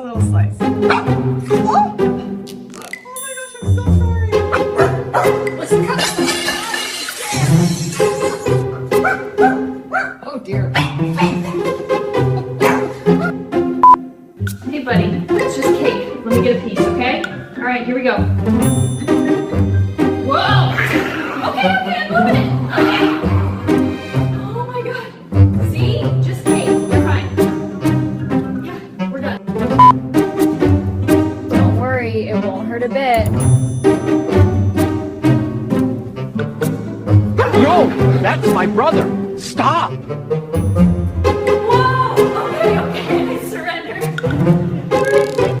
little slice. Oh my gosh, I'm so sorry. Listen, oh dear. Hey buddy, it's just cake. Let me get a piece, okay? All right, here we go. Whoa! Okay, I'm moving it. Okay. Oh my god. See? Just cake. We're fine. Yeah, we're done. Don't worry, it won't hurt a bit. No! That's my brother! Stop! Whoa! Okay, I surrender.